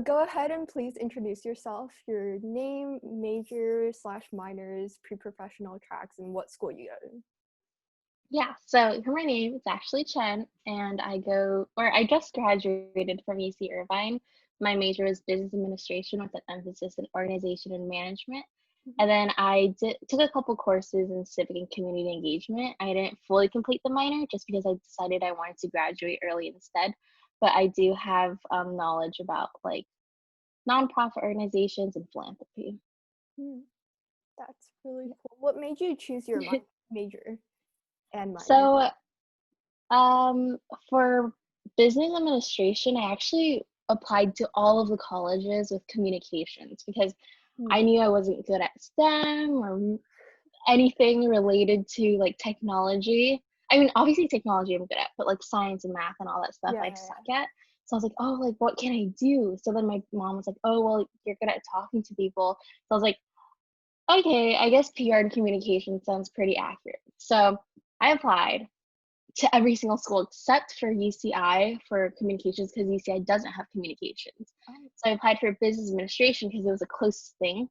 Go ahead and please introduce yourself, your name, major slash minors, pre-professional tracks, and what school you go to. Yeah, so for my name, it's actually Chen, and I just graduated from UC Irvine. My major was business administration with an emphasis in organization and management. Mhm. And then took a couple courses in civic and community engagement. I didn't fully complete the minor just because I decided I wanted to graduate early instead. But I do have knowledge about like nonprofit organizations and philanthropy. Hmm, that's really cool. What made you choose your major and minor? So Um, for business administration, I actually applied to all of the colleges with communications because I Hmm. knew I wasn't good at STEM or anything related to like technology. I mean, obviously technology I'm good at, but like science and math and all that stuff Yeah, I yeah, suck at. So I was like, oh, like what can I do? So then my mom was like, oh, well, you're good at talking to people. So I was like, okay, I guess PR and communication sounds pretty accurate. So I applied to every single school except for UCI for communications because UCI doesn't have communications. yeah. So I applied for business administration because it was the closest thing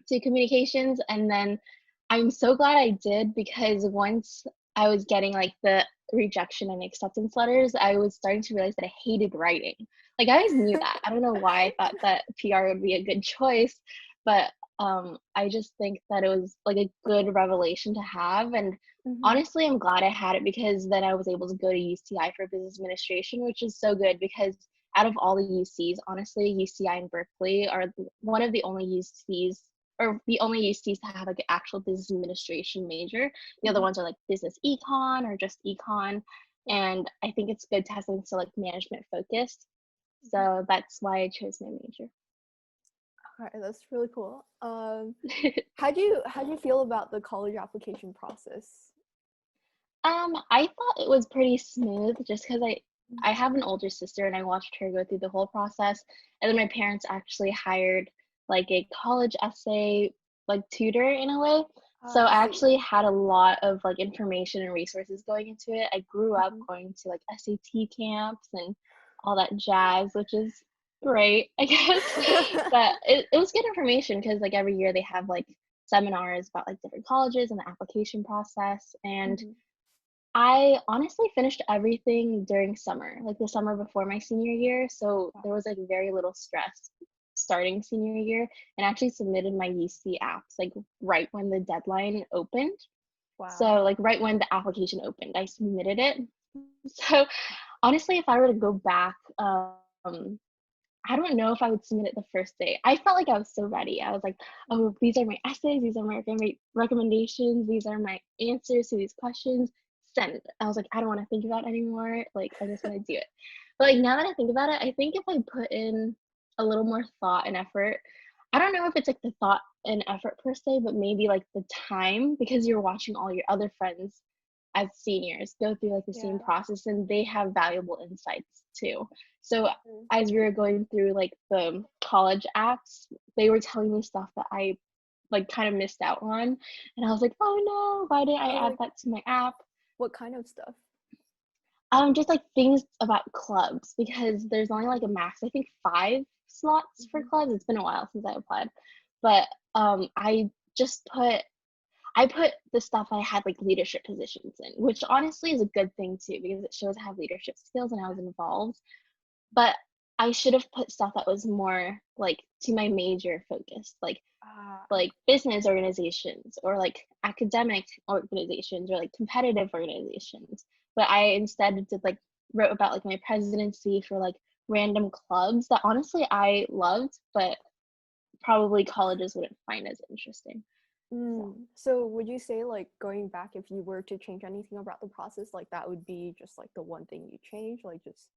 to communications. And then I'm so glad I did because once I was getting like the rejection and acceptance letters, I was starting to realize that I hated writing. Like I always knew that. I don't know why I thought that PR would be a good choice, but I just think that it was like a good revelation to have. And Hmm. honestly, I'm glad I had it because then I was able to go to UCI for business administration, which is so good because out of all the UCs, honestly, UCI and Berkeley are one of the only UCs or the only UCs to have like an actual business administration major. The other Hmm. ones are like business econ or just econ. Yeah. And I think it's good to have something so like management focused. Mhm. So that's why I chose my major. All right, that's really cool. How do you feel about the college application process? I thought it was pretty smooth just because I have an older sister and I watched her go through the whole process. And then my parents actually hired like a college essay like tutor in a way. So I I see. actually had a lot of like information and resources going into it. I grew up Mhm. going to like SAT camps and all that jazz, which is great, I guess. But it was good information because like every year they have like seminars about like different colleges and the application process. And Mhm. I honestly finished everything during summer, like the summer before my senior year. So Wow. there was like very little stress starting senior year and actually submitted my UC apps like right when the deadline opened. So Wow. like right when the application opened, I submitted it. So honestly, if I were to go back, I don't know if I would submit it the first day. I felt like I was so ready. I was like, oh, these are my essays, these are my recommendations, these are my answers to these questions. Send. I was like, I don't want to think about it anymore. Like, I just want to do it. But like now that I think about it, I think if I put in a little more thought and effort, I don't know if it's like the thought and effort per se, but maybe like the time because you're watching all your other friends as seniors go through like the same Yeah. process and they have valuable insights too. So Mhm. as we were going through like the college apps, they were telling me stuff that I like kind of missed out on. And I was like, oh no, why didn't Oh, I add like that to my app? what kind of stuff? Just like things about clubs because there's only like a max, I think 5 slots for Mhm. clubs. It's been a while since I applied. But I just put the stuff I had like leadership positions in, which honestly is a good thing too because it shows I have leadership skills and I was involved. But I should have put stuff that was more like to my major focused, like Okay. business organizations or like academic organizations or like competitive organizations. But I instead did like wrote about like my presidency for like random clubs that honestly I loved, but probably colleges wouldn't find as interesting. So So would you say like going back if you were to change anything about the process, like that would be just like the one thing you change, like just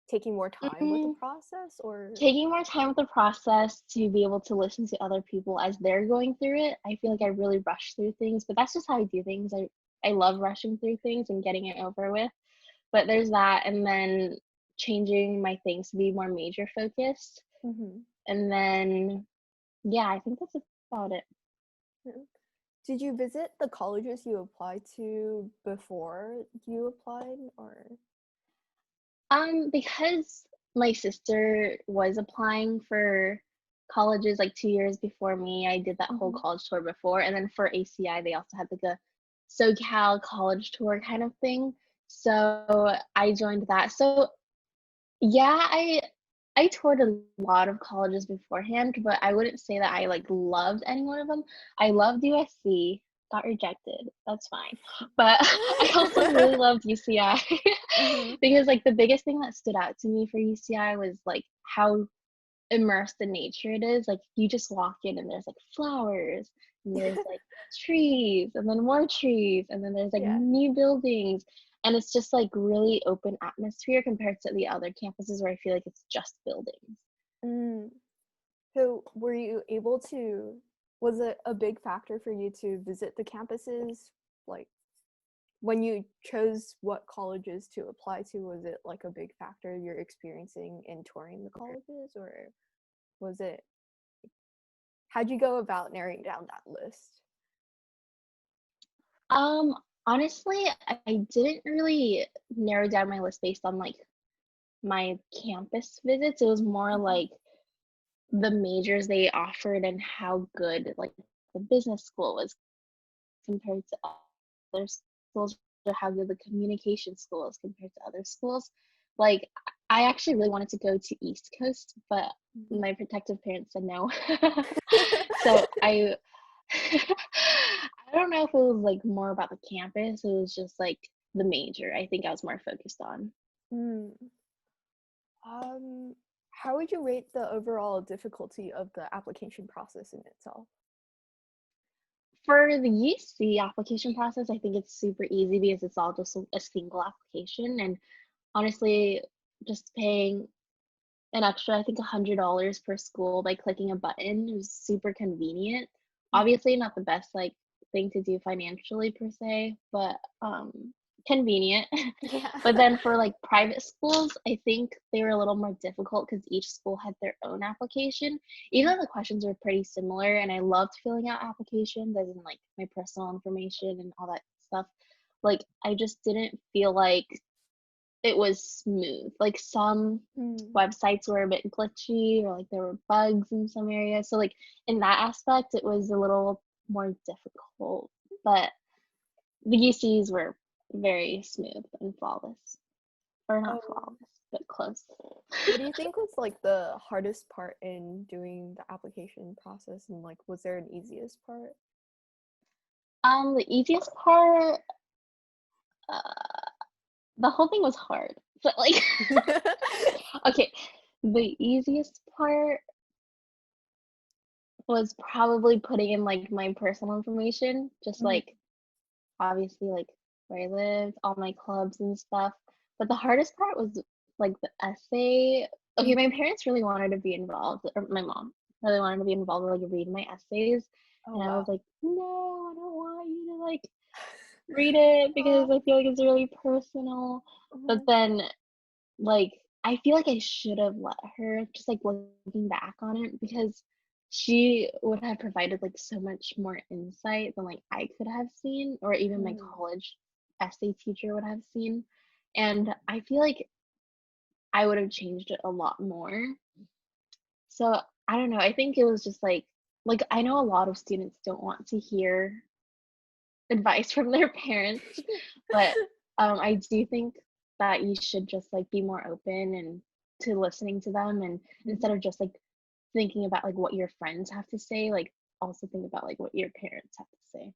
taking more time with the mm, process or taking more time with the process to be able to listen to other people as they're going through it. I feel like I Mhm. really rush through things, but that's just how I do things. I love rushing through things and getting it over with. But there's that, and then changing my things to be more major focused. Mhm. And then, yeah, I think that's about it. Yeah. Did you visit the colleges you applied to before you applied or Because my sister was applying for colleges like 2 years before me. I did that whole Hmm. college tour before, and then for ACI, they also had like a SoCal college tour kind of thing. So I joined that. So yeah, I toured a lot of colleges beforehand, but I wouldn't say that I like loved any one of them. I loved USC, got rejected. That's fine. But I also really loved UCI Hmm. because like the biggest thing that stood out to me for UCI was like how immersed in nature it is. Like you just walk in and there's like flowers and there's like trees and then more trees and then there's like Yeah. new buildings, and it's just like really open atmosphere compared to the other campuses where I feel like it's just buildings. Mm. So were you able to, was it a big factor for you to visit the campuses? Like when you chose what colleges to apply to, was it like a big factor you're experiencing in touring the colleges, or was it, how'd you go about narrowing down that list? Um, Honestly, I didn't really narrow down my list based on like my campus visits. It was more Hmm. like the majors they offered and how good like the business school was compared to other schools, or how good the communication school is compared to other schools. Like I actually really wanted to go to East Coast, but Hmm. my protective parents said no. So I I don't know if it was like more about the campus. It was just like the major. I think I was more focused on. Mm. How would you rate the overall difficulty of the application process in itself? For the UC application process, I think it's super easy because it's all just a single application. And honestly, just paying an extra, I think $100 per school by clicking a button is super convenient. Mhm. Obviously, not the best like thing to do financially per se, but convenient. Yeah. But then for like private schools, I think they were a little more difficult because each school had their own application. Even though the questions were pretty similar, and I loved filling out applications, as in like my personal information and all that stuff. Like I just didn't feel like it was smooth. Like some Mm. websites were a bit glitchy or like there were bugs in some areas. So like in that aspect it was a little more difficult. But the UCs were very smooth and flawless. Or not Um, flawless, but close. what do you think was like the hardest part in doing the application process, and like was there an easiest part? The easiest part, uh, the whole thing was hard. But like okay, the easiest part was probably putting in like my personal information, just Mhm. like obviously like where I lived, all my clubs and stuff. But the hardest part was like the essay. Okay, Mhm. my parents really wanted to be involved, or my mom really wanted to be involved with like read my essays. Oh And I wow. was like, no, I don't want you to like read it Uh, because I feel like it's really personal. But mhm. then like, I feel like I should have let her, just, like, looking back on it, because she would have provided, like, so much more insight than, like, I could have seen, or even my Mm. college essay teacher would have seen, and I feel like I would have changed it a lot more. So, I don't know, I think it was just, like, I know a lot of students don't want to hear advice from their parents, but I do think that you should just like be more open and to listening to them, and instead Mhm. of just like thinking about like what your friends have to say, like also think about like what your parents have to say.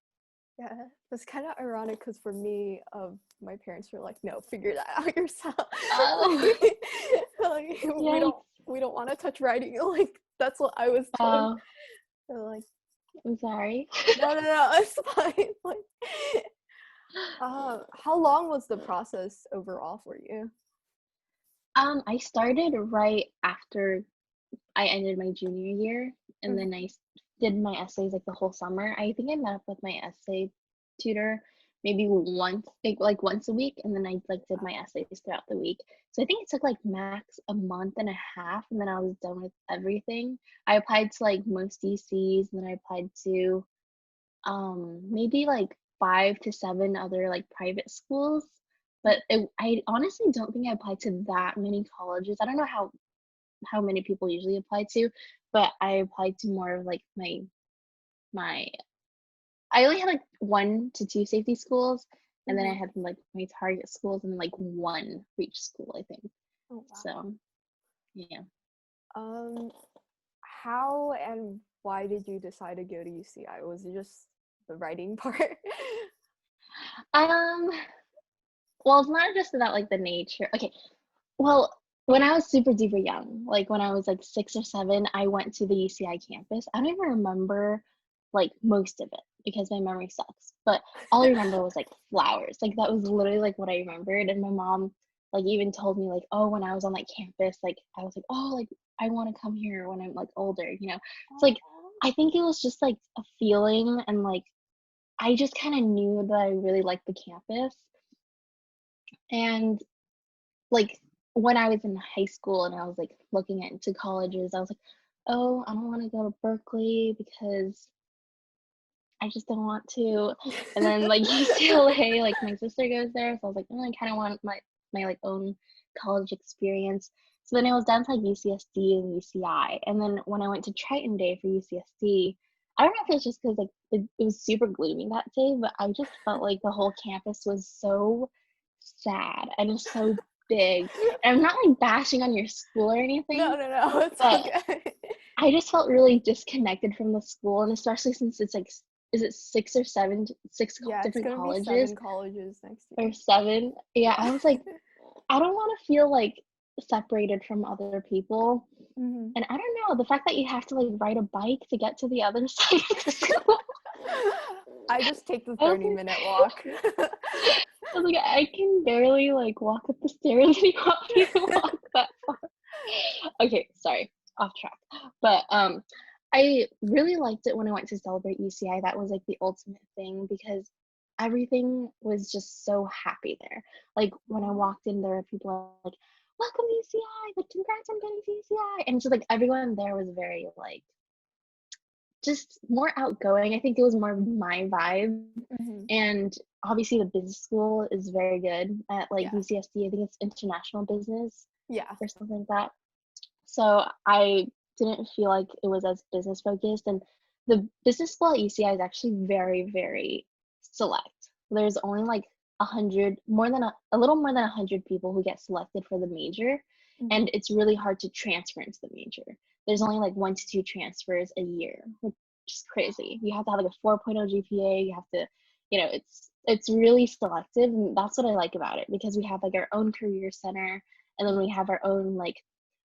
Yeah, that's kind of ironic because for me, my parents were like, "No, figure that out yourself." Oh, like, yikes. we don't want to touch writing. Like that's what I was told. Oh, They're like, I'm sorry. "No, no, no, it's fine." Like, how long was the process overall for you? I started right after I ended my junior year, and then Mhm. did my essays like the whole summer. I think I met up with my essay tutor maybe once, like once a week, and then I like did my essays throughout the week. So I think it took like max a month and a half, and then I was done with everything. I applied to like most DCs, and then I applied to maybe like 5 to 7 other like private schools. But I honestly don't think I applied to that many colleges. I don't know how many people usually apply to, but I applied to more of like my I only had like 1 to 2 safety schools, and then I Mhm. had like my target schools and like 1 reach school, I think. Oh wow. So, yeah. Um, how and why did you decide to go to UCI? Was it just the writing part? Um, well, it's not just about like the nature. Okay, well, when I was super duper young, like when I was like 6 or 7, I went to the UCI campus. I don't even remember like most of it because my memory sucks. But all I remember was like flowers. Like that was literally like what I remembered. And my mom like even told me like, oh, when I was on like campus, like I was like, oh, like I want to come here when I'm like older, you know. It's like Oh. I think it was just like a feeling and like I just kind of knew that I really liked the campus. And like when I was in high school and I was like looking into colleges, I was like, oh, I don't want to go to Berkeley because I just don't want to. And then like UCLA, like my sister goes there, so I was like, oh, I kind of want my like own college experience. So then it was down to like UCSD and UCI. And then when I went to Triton Day for UCSD, I don't know if it's just because like it was super gloomy that day, but I just felt like the whole campus was so sad and just so big. And I'm not like bashing on your school or anything, No, no, no, it's but okay. I just felt really disconnected from the school, and especially since it's like, is it 6 or 7, 6 Yeah, it's different gonna be colleges 7 colleges next or year. 7? Yeah, Yeah. I was like, I don't want to feel like separated from other people. Mhm. And I don't know, the fact that you have to like ride a bike to get to the other side of the school. I just take the I was 30-minute walk. I was like, I can barely like walk up the stairs and you want me to walk that far. Okay, sorry, off track. But I really liked it when I went to celebrate UCI. That was like the ultimate thing because everything was just so happy there. Like when I Aw. walked in there, people were like, welcome to UCI, like congrats on getting to UCI. And so like everyone there was very like just more outgoing. I think it was more of my vibe. Mhm. And obviously the business school is very good at like Yeah. UCSD. I think it's international business Yeah. or something like that. So I didn't feel like it was as business focused. And the business school at UCI is actually very, very select. There's only like 100, more than a little more than 100 people who get selected for the major. Mhm. And it's really hard to transfer into the major. There's only like 1 to 2 transfers a year, which is crazy. You have to have like a 4.0 GPA. You have to, it's really selective. And that's what I like about it because we have like our own career center and then we have our own like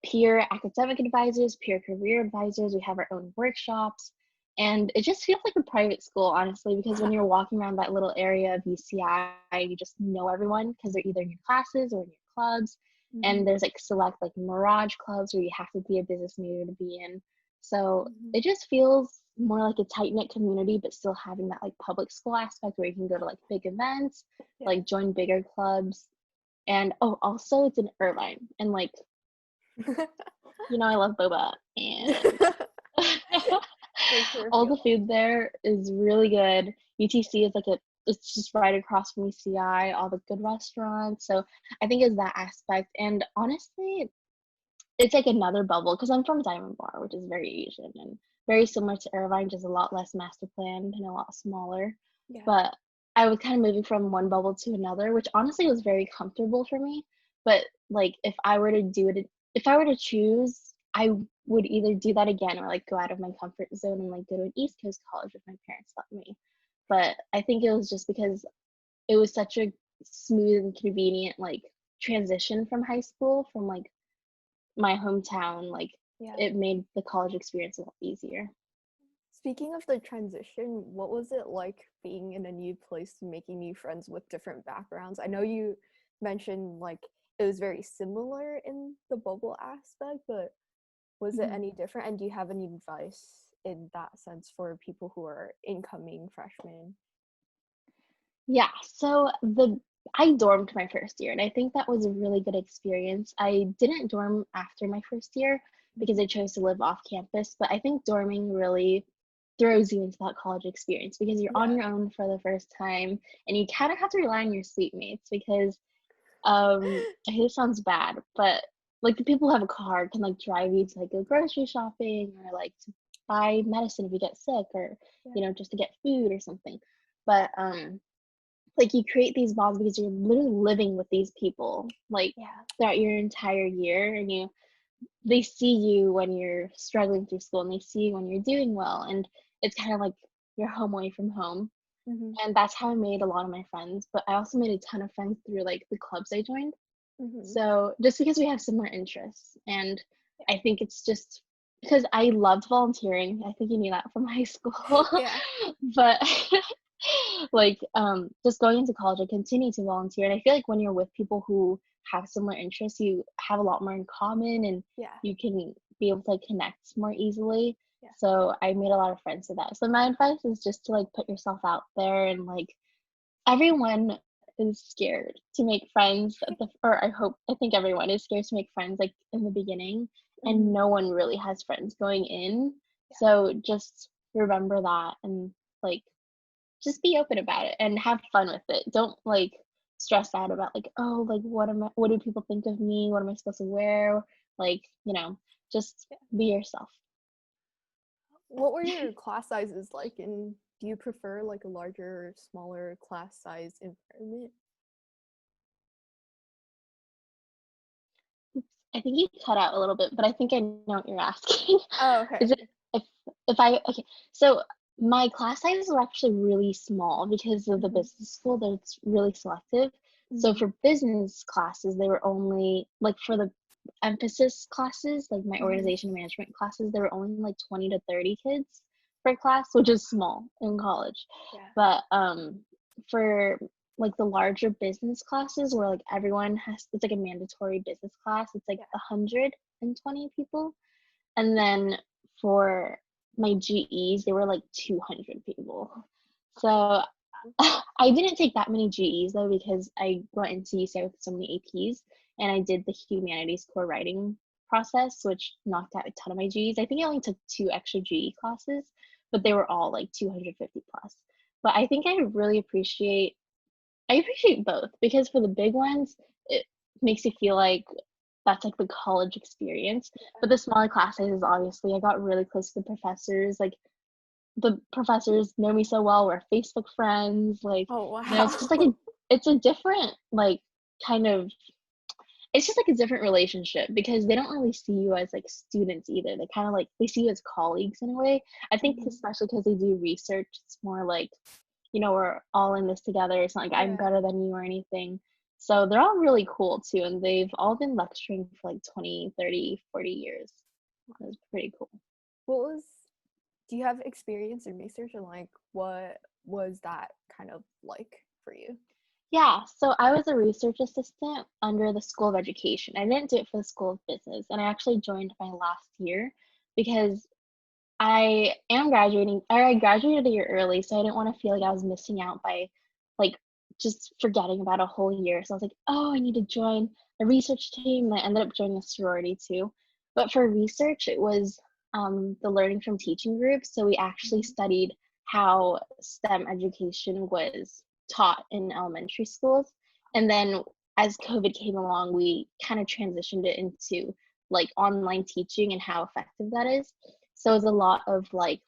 peer academic advisors, peer career advisors. We have our own workshops. And it just feels like a private school, honestly, because when you're walking around that little area of UCI, you just know everyone because they're either in your classes or in your clubs. And Mhm. there's like select like Merage clubs where you have to be a business major to be in. So Mhm. it just feels more like a tight knit community, but still having that like public school aspect where you can go to like big events, Yeah. like join bigger clubs. And oh, also it's in Irvine. And like I love boba and For sure all feel the food there is really good. UTC is like it's just right across from UCI, all the good restaurants. So I think it's that aspect. And honestly, it's like another bubble because I'm from Diamond Bar, which is very Asian and very similar to Irvine, just a lot less master planned and a lot smaller. yeah. But I was kind of moving from one bubble to another, which honestly was very comfortable for me. But like if I were to choose, I would either do that again or like go out of my comfort zone and like go to an East Coast college if my parents let me. But I think it was just because it was such a smooth and convenient like transition from high school from like my hometown, like Yeah. it made the college experience a lot easier. Speaking of the transition, what was it like being in a new place and making new friends with different backgrounds? I know you mentioned like it was very similar in the bubble aspect, but was it Mhm. any different? And do you have any advice in that sense for people who are incoming freshmen? Yeah, so the I dormed my first year, and I think that was a really good experience. I didn't dorm after my first year because Mhm. I chose to live off campus, but I think dorming really throws you into that college experience because you're on Yeah. your own for the first time and you kind of have to rely on your suite mates because This sounds bad, but like the people who have a car can like drive you to like go grocery shopping or like to buy medicine if you get sick or Yeah. just to get food or something. But like you create these bonds because you're literally living with these people like Yeah. throughout your entire year, and they see you when you're struggling through school and they see you when you're doing well, and it's kind of like your home away from home. Mhm. And that's how I made a lot of my friends, but I also made a ton of friends through like the clubs I joined. Mhm. So just because we have similar interests, and Yeah. I think it's just because I loved volunteering. I think you knew that from high school. Yeah. But like just going into college, I continue to volunteer, and I feel like when you're with people who have similar interests, you have a lot more in common, and Yeah. you can be able to like connect more easily. Yeah. So I made a lot of friends with that. So my advice is just to like put yourself out there, and like everyone is scared to make friends at the or I think everyone is scared to make friends like in the beginning, and Mhm. no one really has friends going in. Yeah. So just remember that, and like just be open about it and have fun with it. Don't like stress out about like, oh, like what do people think of me? What am I supposed to wear? Like, just Yeah. be yourself. What were your class sizes like, and do you prefer like a larger or smaller class size environment? Oops, I think you cut out a little bit, but I think I know what you're asking. Oh, okay. Is it if if I okay, so my class sizes were actually really small because of the Mhm. business school that's really selective. So Mhm. for business classes, they were only like for the emphasis classes, like my Mhm. organization management classes, there were only like 20 to 30 kids per class, which is small in college. Yeah. But for like the larger business classes where like everyone has it's like a mandatory business class, it's like Yeah. 120 people. And then for my GEs, they were like 200 people. So I didn't take that many GEs though because I went into UCI with so many APs, and I did the humanities core writing process, which knocked out a ton of my GEs. I think I only took 2 extra GE classes, but they were all like 250 plus. But I appreciate both because for the big ones, it makes you feel like that's like the college experience. But the smaller class sizes, obviously, I got really close to the professors. Like the professors know me so well. We're Facebook friends. Like, Oh, it's just like wow. it's a different like kind of it's just like a different relationship because they don't really see you as like students either. They kind of like they see you as colleagues in a way. I think Mhm. especially because they do research, it's more like we're all in this together. It's not like I'm Yeah. better than you or anything. So they're all really cool too. And they've all been lecturing for like 20, 30, 40 years. It was pretty cool. What was Do you have experience in research, and like what was that kind of like for you? Yeah, so I was a research assistant under the School of Education. I didn't do it for the School of Business, and I actually joined my last year because I am graduating, or I graduated a year early, so I didn't want to feel like I was missing out by like just forgetting about a whole year. So I was like, oh, I need to join a research team. And I ended up joining a sorority too. But for research, it was the learning from teaching group. So we actually Mhm. studied how STEM education was taught in elementary schools. And then as COVID came along, we kind of transitioned it into like online teaching and how effective that is. So it's a lot of like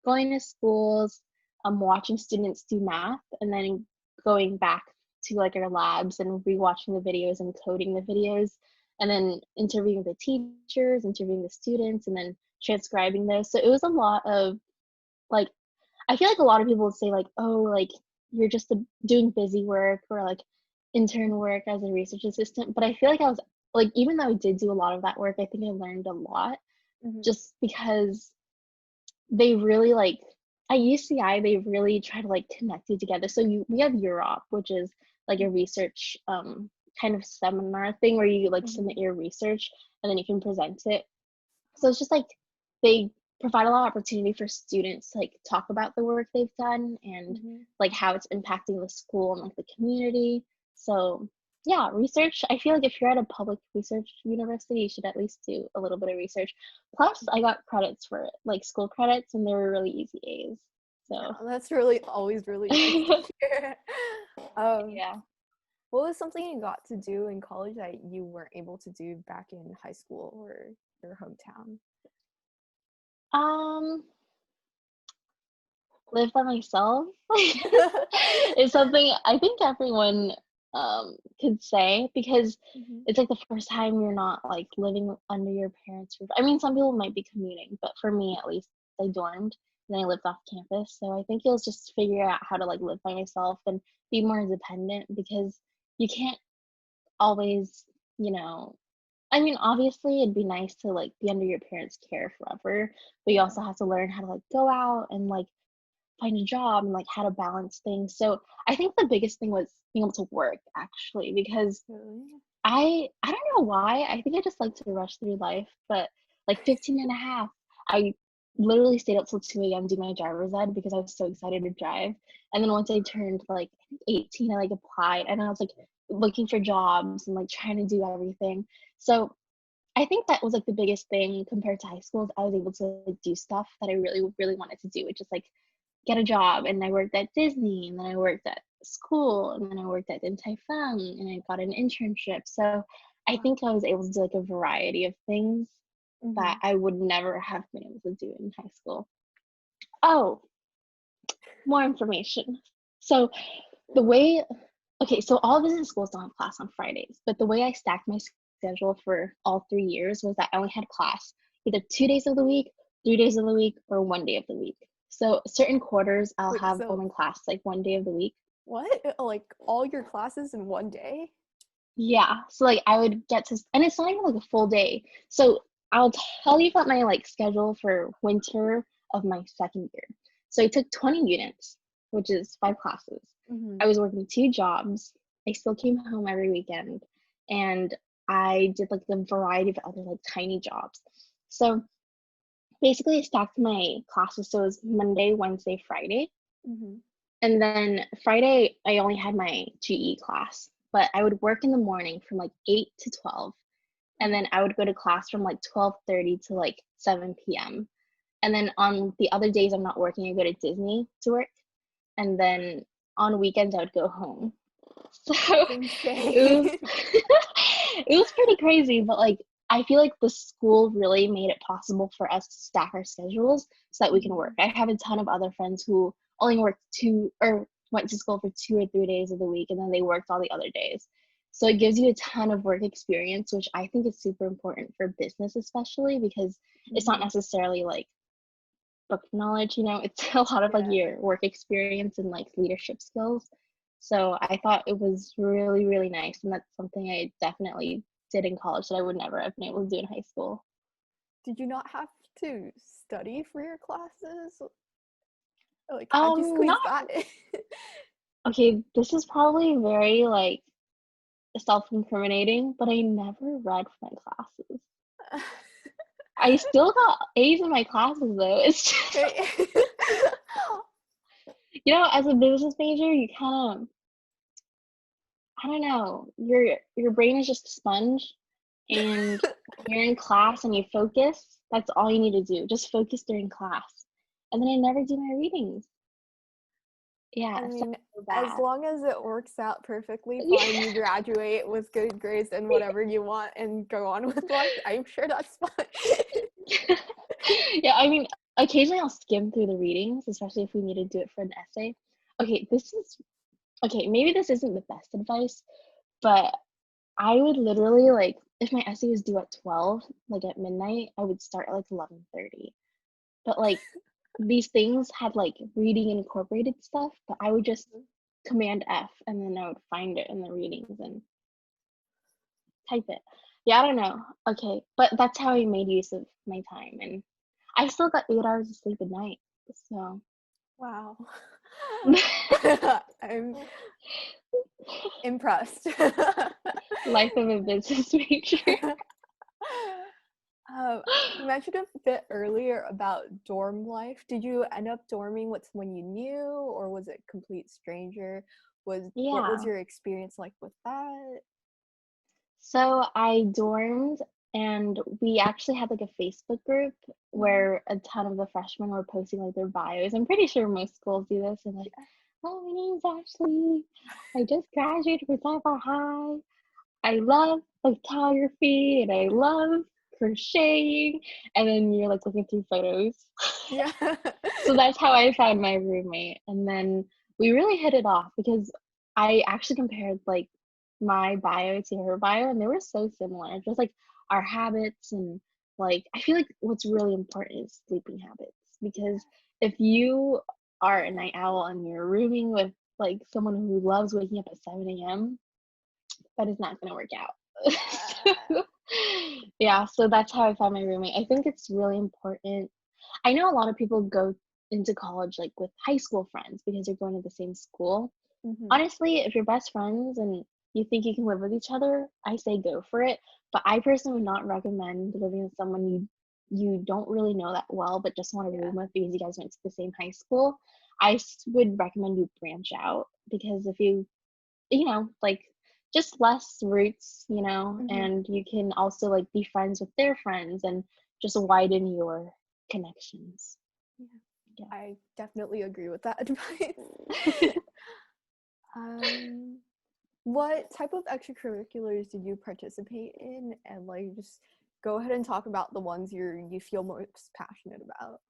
going to schools, watching students do math, and then going back to like our labs and rewatching the videos and coding the videos, and then interviewing the teachers, interviewing the students, and then transcribing those. So it was a lot of like I feel like a lot of people would say like, oh, like you're just doing busy work or like intern work as a research assistant. But I feel like I was like, even though I did do a lot of that work, I think I learned a lot Mhm. just because they really like at UCI they really try to like connect you together. So we have Europe, which is like a research kind of seminar thing where you like Mhm. submit your research and then you can present it. So it's just like they provide a lot of opportunity for students to like talk about the work they've done and Mhm. like how it's impacting the school and like the community. So yeah, research. I feel like if you're at a public research university, you should at least do a little bit of research. Plus, I got credits for it, like school credits, and they were really easy A's. So Yeah, that's really always really nice to hear. Um, yeah. What was something you got to do in college that you weren't able to do back in high school or your hometown? Um, live by myself is something I think everyone could say, because Mhm. it's like the first time you're not like living under your parents' roof. I mean, some people might be commuting, but for me at least, I dormed and I lived off campus. So I think it was just figuring out how to like live by myself and be more independent, because you can't always, you know, I mean, obviously it'd be nice to like be under your parents' care forever, but you Yeah. also have to learn how to like go out and like find a job and like how to balance things. So I think the biggest thing was being able to work actually, because Really? I don't know why. I think I just like to rush through life, but like 15 and a half, I literally stayed up till 2 a.m. doing my driver's ed because I was so excited to drive. And then once I turned like I think 18, I like applied and I was like looking for jobs and like trying to do everything. So I think that was like the biggest thing compared to high school is I was able to like do stuff that I really, really wanted to do, which is like get a job. And I worked at Disney, and then I worked at school, and then I worked at Din Tai Fung, and I got an internship. So I Wow. think I was able to do like a variety of things that Mhm. I would never have been able to do in high school. Oh, more information. So the way okay, so all business schools don't have class on Fridays, but the way I stacked my schedule for all 3 years was that I only had class either 2 days of the week, 3 days of the week, or 1 day of the week. So certain quarters I'll Wait, have so women class like 1 day of the week. what? Like all your classes in one day? Yeah, so like I would get to, and it's not even like a full day. So I'll tell you about my like schedule for winter of my second year. So I took 20 units, which is 5 classes. I Mhm. was working 2 jobs. I still came home every weekend, and I did like the variety of other like tiny jobs. So basically, I stacked my classes. So it was Monday, Wednesday, Friday. Mhm. And then Friday, I only had my GE class, but I would work in the morning from like 8 to 12. And Mhm. then I would go to class from like 12:30 to like 7 p.m. And then on the other days I'm not working, I go to Disney to work. And then on weekends I would go home. So That's it was insane. it was pretty crazy, but like I feel like the school really made it possible for us to stack our schedules so that we can work. Mhm. I have a ton of other friends who only worked two or went to school for 2 or 3 days of the week and then they worked all the other days. So it gives you a ton of work experience, which I think is super important for business, especially because it's not Mhm. necessarily like book knowledge, it's a lot of like Yeah. your work experience and like leadership skills. So I thought it was really, really nice. And that's something I definitely did in college that I would never have been able to do in high school. Did you not have to study for your classes? Like, how'd you squeeze Not that in? okay, this is probably very like self-incriminating, but I never read for my classes. I still got A's in my classes though. It's just, Hey. as a business major, you kind of, I don't know, your brain is just a sponge, and when you're in class and you focus, that's all you need to do. Just focus during class. And then I never do my readings. Yeah, I so mean, as bad. long as it works out perfectly fine, you graduate with good grades and whatever you want and go on with life, I'm sure that's fine. Yeah, I mean, occasionally I'll skim through the readings, especially if we need to do it for an essay. Okay, maybe this isn't the best advice, but I would literally like if my essay was due at 12, like at midnight, I would start at like 11:30. But like these things had like reading incorporated stuff, but I would just command F and then I would find it in the readings and type it. Yeah, I don't know. Okay, but that's how I made use of my time, and I still got 8 hours of sleep a night. So Wow. I'm impressed. life of a business major. You mentioned a bit earlier about dorm life. Did you end up dorming with someone you knew, or was it complete stranger? What was Yeah. your experience like with that? So I dormed, and we actually had like a Facebook group Mhm. where a ton of the freshmen were posting like their bios. I'm pretty sure most schools do this, and like Yeah. "Hi, my name's Ashley. I just graduated from Sci-Fi High. I love photography and I love crocheting." And then you're like looking through photos. Yeah. So that's how I found my roommate. And then we really hit it off because I actually compared like my bio to her bio and they were so similar. Just like our habits and like I feel like what's really important is sleeping habits because if you are a night owl and you're rooming with like someone who loves waking up at 7 a.m., that is not going to work out. Yeah. So, yeah, so that's how I found my roommate. I think it's really important. I know a lot of people go into college like with high school friends because they're going to the same school. Hmm. Honestly, if you're best friends and you think you can live with each other, I say go for it. But I personally would not recommend living with someone you don't really know that well, but just want to Yeah. room with because you guys went to the same high school. Would recommend you branch out because if like just less roots, Hmm. and you can also like be friends with their friends and just widen your connections. Yeah. Yeah. I definitely agree with that advice. um, what type of extracurriculars did you participate in? And like, just go ahead and talk about the ones you feel most passionate about.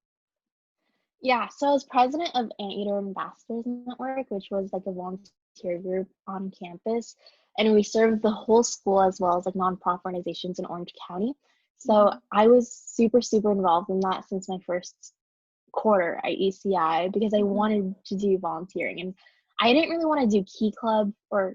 Yeah, so I was president of Anteater Ambassadors Network, which was like a volunteer group on campus, and we served the whole school as well as like nonprofit organizations in Orange County. So Hmm. I was super, super involved in that since my first quarter at UCI because I Hmm. wanted to do volunteering. And I didn't really want to do Key Club or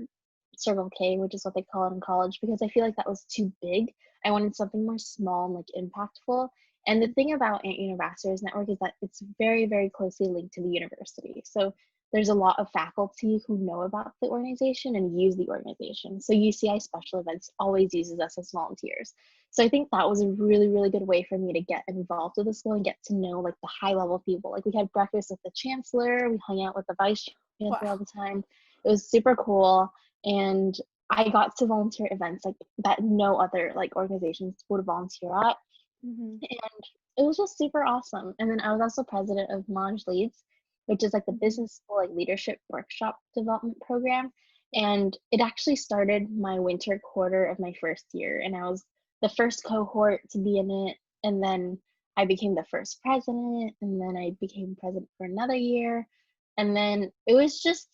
Circle K, which is what they call it in college, because I feel like that was too big. I wanted something more small and like impactful. And the thing about Ant Ambassadors Network is that it's very, very closely linked to the university. So there's a lot of faculty who know about the organization and use the organization. So UCI Special Events always uses us as volunteers. So I think that was a really, really good way for me to get involved with the school and get to know like the high level people. Like we had breakfast with the chancellor, we hung out with the vice Wow. chancellor all the time. It was super cool. And I got to volunteer events like that no other like organizations would volunteer at. Hmm. And it was just super awesome. And then I was also president of Merage LEADS, which is like the Hmm. business school like leadership workshop development program. And it actually started my winter quarter of my first year. And I was the first cohort to be in it. And then I became the first president. And then I became president for another year. And then it was just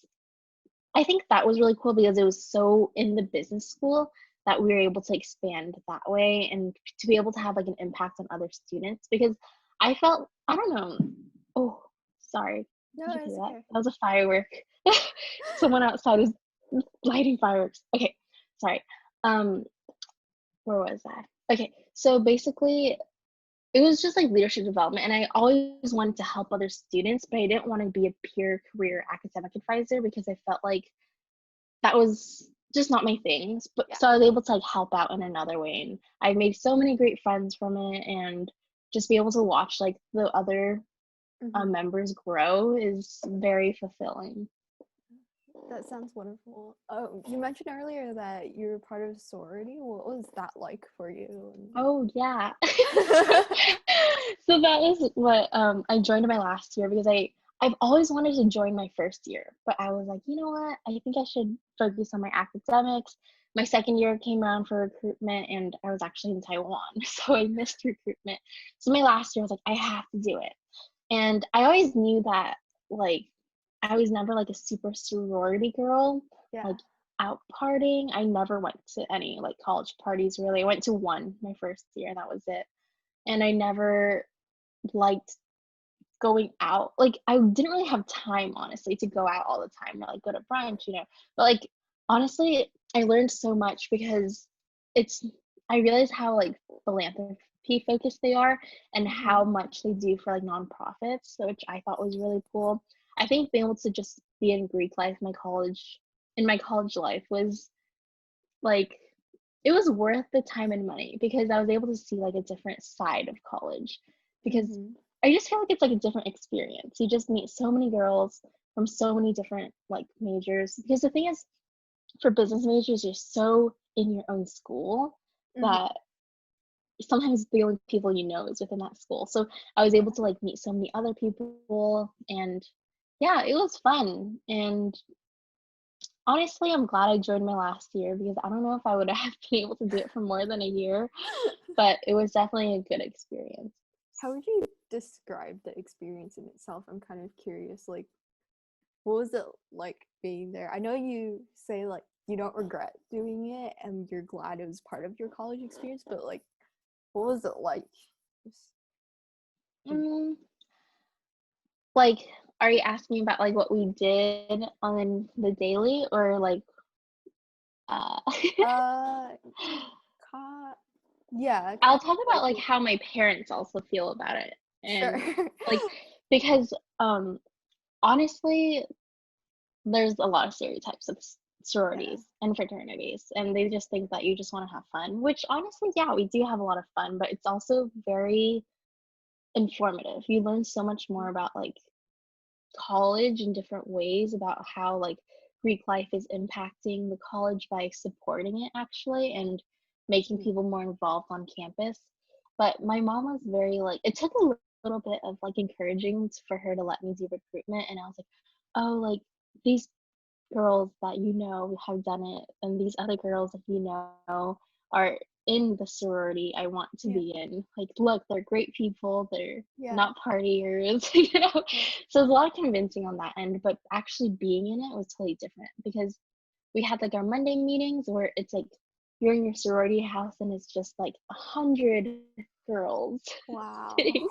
I think that was really cool because it was so in the business school that we were able to expand that way and to be able to have like an impact on other students because I felt, I don't know. Oh, sorry. No, Did you hear it's that? okay. That was a firework. Someone outside is lighting fireworks. Okay, sorry. Um, where was I? Okay, so basically it was just like leadership development and I always wanted to help other students, but I didn't want to be a peer career academic advisor because I felt like that was just not my things. But Yeah. so I was able to like help out in another way, and I made so many great friends from it, and just be able to watch like the other Hmm. members grow is very fulfilling. That sounds wonderful. Oh, you mentioned earlier that you're part of sorority. What was that like for you? Oh yeah. So that is what I joined my last year because I've always wanted to join my first year, but I was like, you know what? I think I should focus on my academics. My second year came around for recruitment and I was actually in Taiwan, so I missed recruitment. So my last year I was like, I have to do it. And I always knew that like I was never like a super sorority girl, Yeah. like out partying. I never went to any like college parties really. I went to one my first year and that was it. And I never liked going out. Like I didn't really have time honestly to go out all the time or like go to brunch. But like honestly, I learned so much because it's I realized how like philanthropy focused they are and Hmm. how much they do for like nonprofits, which I thought was really cool. I think being able to just be in Greek life, in my college life was like it was worth the time and money because I was able to see like a different side of college because Hmm. I just feel like it's like a different experience. You just meet so many girls from so many different like majors because the thing is for business majors you're so in your own school Hmm. that sometimes the only people you know is within that school. So I was able to like meet so many other people and yeah, it was fun. And honestly, I'm glad I joined my last year because I don't know if I would have been able to do it for more than a year, but it was definitely a good experience. How would you describe the experience in itself? I'm kind of curious. Like, what was it like being there? I know you say like you don't regret doing it and you're glad it was part of your college experience, but like, what was it like? Just- Mm, like, are you asking about like what we did on the daily or like uh Uh, ca- yeah, I'll talk about like like how my parents also feel about it. sure. And like because honestly there's a lot of stereotypes of Yeah. sororities and fraternities, and they just think that you just want to have fun, which honestly, yeah, we do have a lot of fun, but it's also very informative. You learn so much more about like college in different ways, about how like Greek life is impacting the college by supporting it actually and making Mhm. people more involved on campus. But my mom was very like, it took a little bit of like encouraging for her to let me do recruitment, and I was like, oh, like these girls that you know have done it and these other girls that you know are in the sorority I want to Yeah. be in. Like, look, they're great people, they're Yeah. not partiers, you know? Yeah. So there's a lot of convincing on that end, but actually being in it was totally different because we had like our Monday meetings where it's like you're in your sorority house and it's just like 100 girls Wow. sitting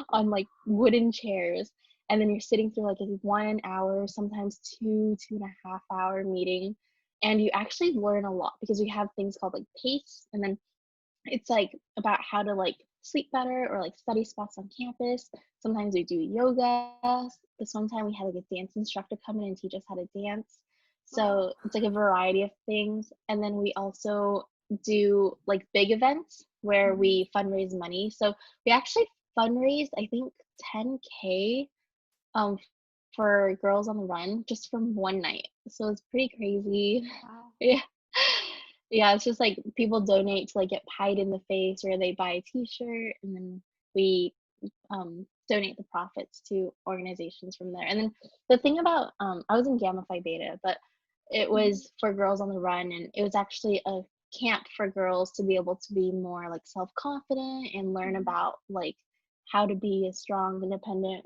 on like wooden chairs, and then you're sitting through like a 1 hour, sometimes 2.5 hour meeting, and you actually learn a lot because we have things called like pace, and then it's like about how to like sleep better or like study spots on campus. Sometimes we do yoga. This one time we had like a dance instructor come in and teach us how to dance. Wow. So it's like a variety of things. And then we also do like big events where Mhm. we fundraise money. So we actually fundraised, I think, 10K um for Girls on the Run just from one night. So it's pretty crazy. Wow. Yeah. Yeah, it's just like people donate to like get pied in the face or they buy a t-shirt, and then we donate the profits to organizations from there. And then the thing about I was in Gamma Phi Beta, but it Mhm. was for Girls on the Run, and it was actually a camp for girls to be able to be more like self-confident and learn Mhm. about like how to be a strong, independent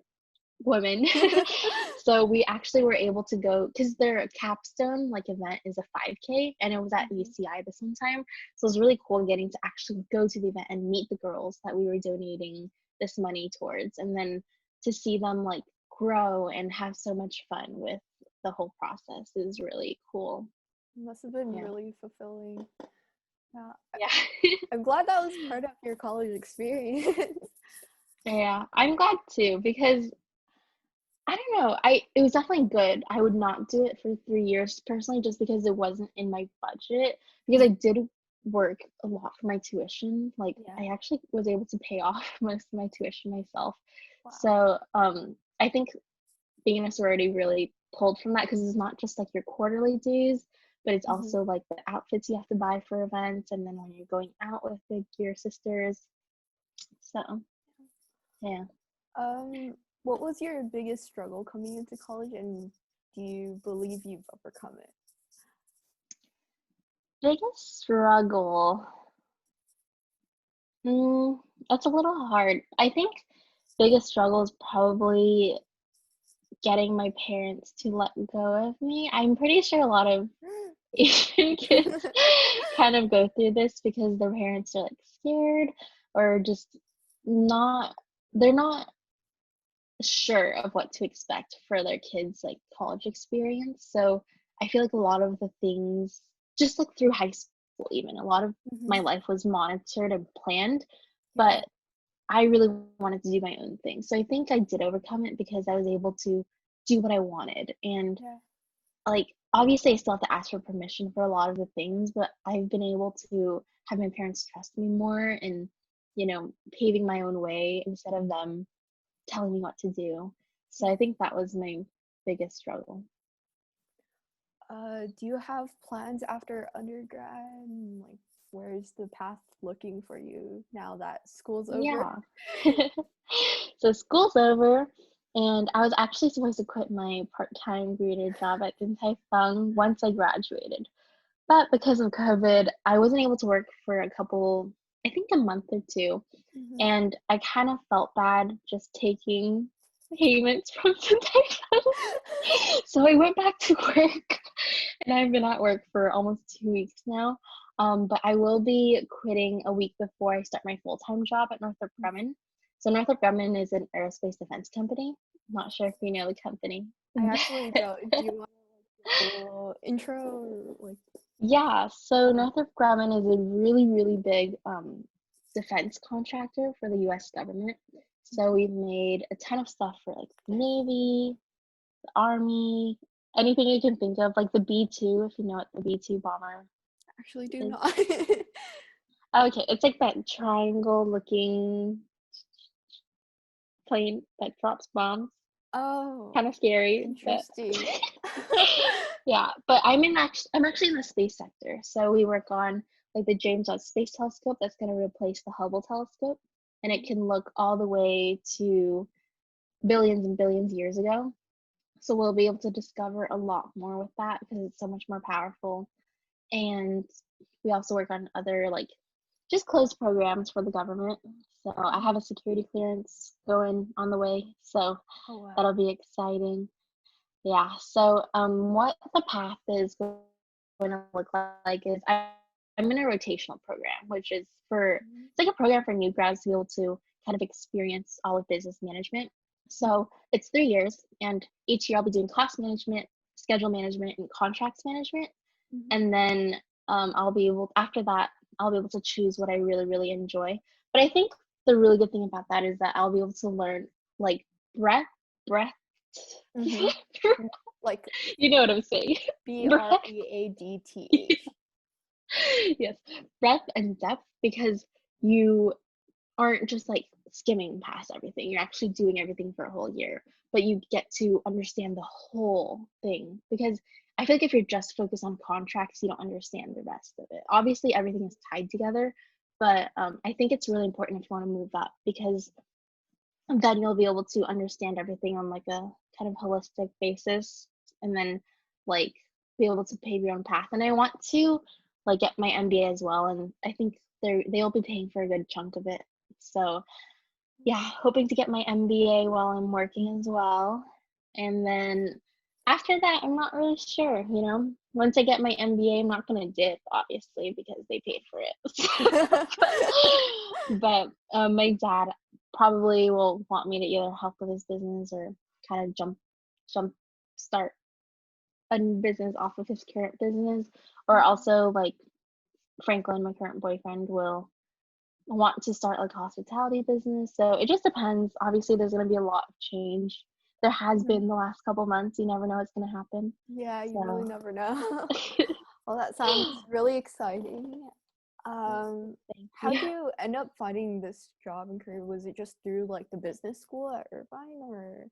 women. So we actually were able to go because their capstone like event is a 5K, and it was at Mhm. UCI this one time. So it was really cool getting to actually go to the event and meet the girls that we were donating this money towards, and then to see them like grow and have so much fun with the whole process is really cool. Must have been Yeah. really fulfilling. Yeah. Yeah. I'm glad that was part of your college experience. Yeah. I'm glad too because I don't know. It was definitely good. I would not do it for 3 years personally, just because it wasn't in my budget. Because I did work a lot for my tuition. Like Yeah. I actually was able to pay off most of my tuition myself. Wow. So I think being in a sorority really pulled from that because it's not just like your quarterly dues, but it's Mhm. also like the outfits you have to buy for events, and then when you're going out with like your sisters. So yeah. Um, what was your biggest struggle coming into college, and do you believe you've overcome it? Biggest struggle. Mm, that's a little hard. I think biggest struggle is probably getting my parents to let go of me. I'm pretty sure a lot of Asian kids kind of go through this because their parents are like scared or just not, they're not sure of what to expect for their kids' like college experience. So I feel like a lot of the things, just like through high school, even a lot of my Mhm. life was monitored and planned, Yeah. but I really wanted to do my own thing. So I think I did overcome it because I was able to do what I wanted. And Yeah. like, obviously, I still have to ask for permission for a lot of the things, but I've been able to have my parents trust me more and, paving my own way instead of them telling me what to do. So I Yeah. think that was my biggest struggle. Do you have plans after undergrad? Like, where's the path looking for you now that school's over? Yeah. So school's over. And I was actually supposed to quit my part-time greeter job at Din Tai Fung once I graduated. But because of COVID, I wasn't able to work for I think a month or two. Mhm. And I kind of felt bad just taking payments from Din Tai Fung. So I went back to work and I've been at work for almost 2 weeks now. But I will be quitting a week before I start my full-time job at Northrop Grumman. So Northrop Grumman is an aerospace defense company. I'm not sure if you know the company. I actually don't. Do you want to like, give a little intro or like? Yeah, so Northrop Grumman is a really, really big defense contractor for the US government. So we've made a ton of stuff for like the Navy, the Army, anything you can think of, like the B-2, if you know what the B-2 bomber Actually do is. not. Okay, it's like that triangle looking plane that drops bombs. Oh, Kind of scary, but interesting. yeah. But I'm actually in the space sector. So we work on like the James Webb Space Telescope that's going to replace the Hubble telescope, and it can look all the way to billions and billions of years ago. So we'll be able to discover a lot more with that because it's so much more powerful. And we also work on other like just closed programs for the government. So I have a security clearance going on the way. So Oh wow. that'll be exciting. Yeah. So what the path is going to look like is I'm in a rotational program, which is Mhm. it's like a program for new grads to be able to kind of experience all of business management. So it's 3 years, and each year I'll be doing cost management, schedule management, and contracts management. Mhm. And then after that, I'll be able to choose what I really, really enjoy. But I think the really good thing about that is that I'll be able to learn like breath. Mhm. Like You know what I'm saying? Breath. BREADTH. Yes, breadth and depth because you aren't just like skimming past everything. You're actually doing everything for a whole year, but you get to understand the whole thing because I feel like if you're just focused on contracts, you don't understand the rest of it. Obviously, everything is tied together, but I think it's really important if you want to move up because then you'll be able to understand everything on like a kind of holistic basis and then like be able to pave your own path. And I want to like get my MBA as well, and I think they'll be paying for a good chunk of it. So yeah, hoping to get my MBA while I'm working as well. And then after that, I'm not really sure, you know. Once I get my MBA, I'm not gonna dip, obviously, because they paid for it. But my dad probably will want me to either help with his business or kind of jump start a new business off of his current business, or also like Franklin, my current boyfriend, will want to start like a hospitality business. So it just depends. Obviously, there's going to be a lot of change. There has Mhm. been the last couple months. You never know what's going to happen. Yeah, you really So never know. Well, that sounds really exciting. thank How'd you. you end up finding this job and career? Was it just through like the business school at Irvine or?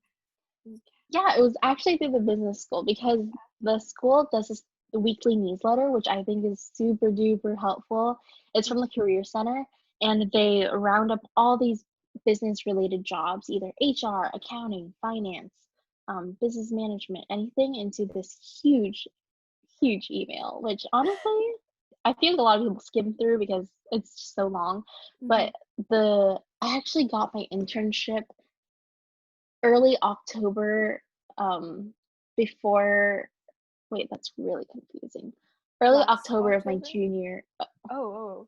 Yeah, it was actually through the business school because the school does this weekly newsletter, which I think is super duper helpful. It's from the Career Center, and they round up all these business related jobs, either HR, accounting, finance, business management, anything into this huge email, which honestly, I feel like a lot of people skim through because it's just so long. Mhm. But I actually got my internship early October, um, before, wait, that's really confusing. Early Last October of my October? junior Oh, oh.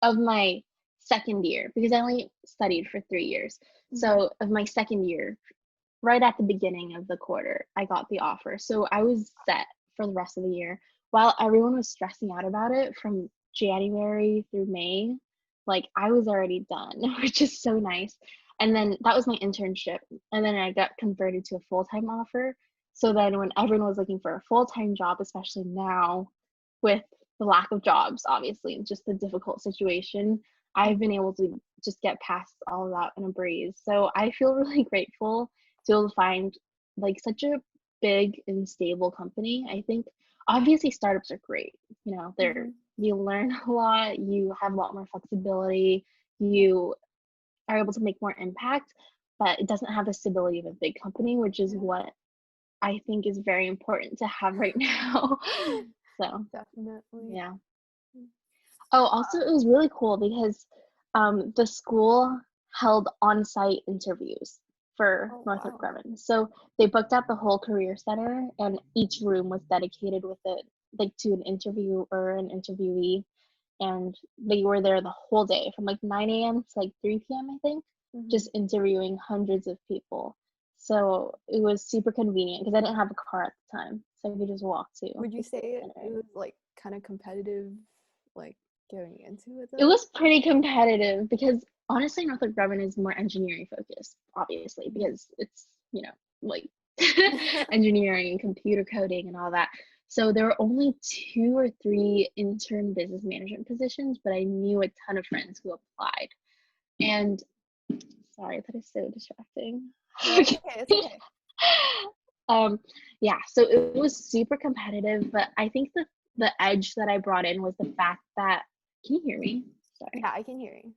of my second year because I only studied for 3 years. Mhm. So of my second year, right at the beginning of the quarter, I got the offer. So I was set for the rest of the year. While everyone was stressing out about it from January through May, like I was already done, which is so nice. And then that was my internship. And then I got converted to a full time offer. So then when everyone was looking for a full time job, especially now with the lack of jobs, obviously, and just the difficult situation, I've been able to just get past all of that in a breeze. So I feel really grateful to be able to find like such a big and stable company. I think obviously startups are great. You know, Mhm. you learn a lot, you have a lot more flexibility, Yeah. you are able to make more impact. but it doesn't have the stability of a big company, which is Yeah. what I think is very important to have right now. So, Definitely. yeah. Oh, also, it was really cool because the school held on-site interviews for Oh Northrop wow. Grumman. So they booked out the whole career center, and each room was dedicated with it, like to an interview or an interviewee, and they were there the whole day from like 9 a.m. to like 3 p.m. I think, Hmm. just interviewing hundreds of people. So it was super convenient because I didn't have a car at the time, so I could just walk to Would you the say it center. was like kind of competitive, like going into it It though? was pretty competitive because honestly, Northrop Grumman is more engineering focused, obviously, because it's, like engineering and computer coding and all that. So there were only 2 or 3 intern business management positions, but I knew a ton of friends who applied. And sorry, that is so distracting. No, it's okay. It's okay. um, yeah, so it was super competitive, but I think the edge that I brought in was the fact that, can you hear me? Sorry. Yeah, I can hear you.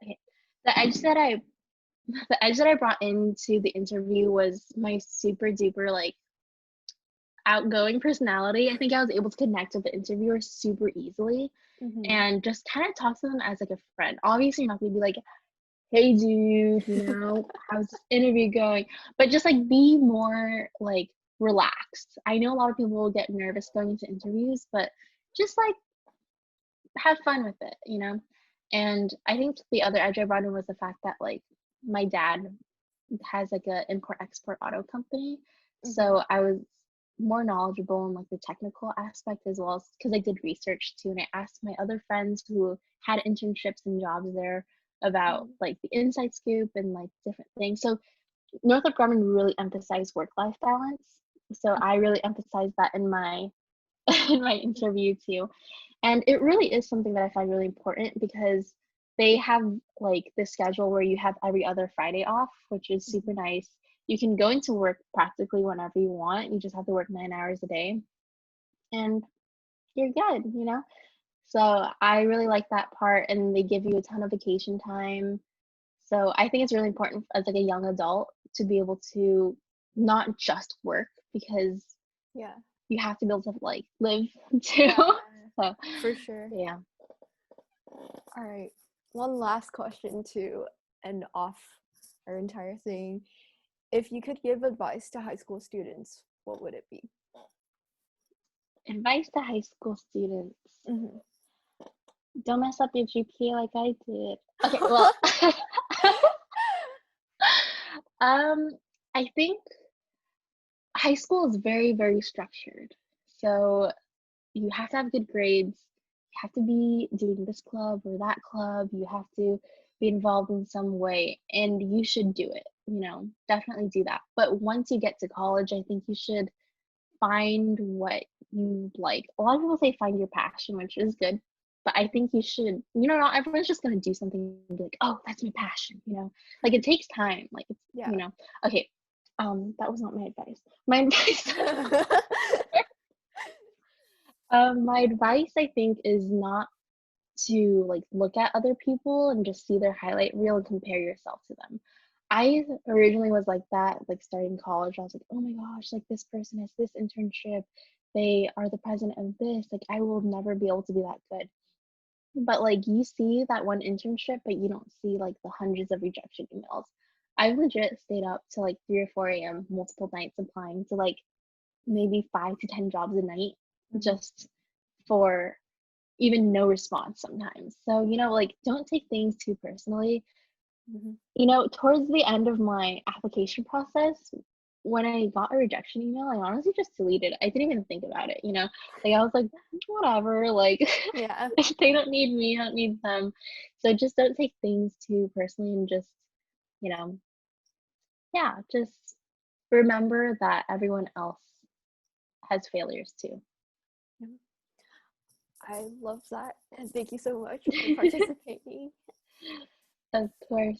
Okay. The edge that I the edge that I brought into the interview was my super duper like outgoing personality. I think I was able to connect with the interviewer super easily Hmm. and just kind of talk to them as like a friend. Obviously, you're not gonna be like, "Hey, dude, how's this interview going?" But just like be more like relaxed. I know a lot of people will get nervous going into interviews, but just like have fun with it. And I think the other edge I brought in was the fact that like my dad has like a import export auto company, Hmm. so I was more knowledgeable in like the technical aspect as well because I did research too, and I asked my other friends who had internships and jobs there about like the inside scoop and like different things. So Northrop Grumman really emphasized work-life balance, so I really emphasized that in my in my interview too. And it really is something that I find really important because they have like this schedule where you have every other Friday off, which is super nice. You can go into work practically whenever you want. You just have to work 9 hours a day and you're good. So I really like that part, and they give you a ton of vacation time. So I think it's really important as like a young adult to be able to not just work because Yeah. you have to be able to like live too. Yeah, So for sure. yeah. All right. One last question to end off our entire thing. If you could give advice to high school students, what would it be? Advice to high school students. Hmm. Don't mess up your GPA like I did. Okay, well, um, I think high school is very, very structured. So you have to have good grades. You have to be doing this club or that club. You have to be involved in some way, and you should do it. Definitely do that. But once you get to college, I think you should find what you like. A lot of people say find your passion, which is good. But I think you should, not everyone's just gonna do something and be like, oh, that's my passion. Like it takes time. Like it's, Yeah. Okay. That was not my advice. My advice, my advice, I think, is not to like look at other people and just see their highlight reel and compare yourself to them. I originally was like that, like starting college. I was like, oh my gosh, like this person has this internship. They are the president of this. Like, I will never be able to be that good. But like, you see that one internship, but you don't see like the hundreds of rejection emails. I legit stayed up to like 3 or 4 a.m. multiple nights applying to like maybe 5 to 10 jobs a night Mhm. just for even no response sometimes. So, like don't take things too personally. Mhm. Towards the end of my application process, when I got a rejection email, I honestly just deleted it. I didn't even think about it. Like I was like, whatever, like Yeah. if they don't need me, I don't need them. So just don't take things too personally and just, you know, yeah, just remember that everyone else has failures too. Yeah. I love that. And thank you so much for participating. Of course.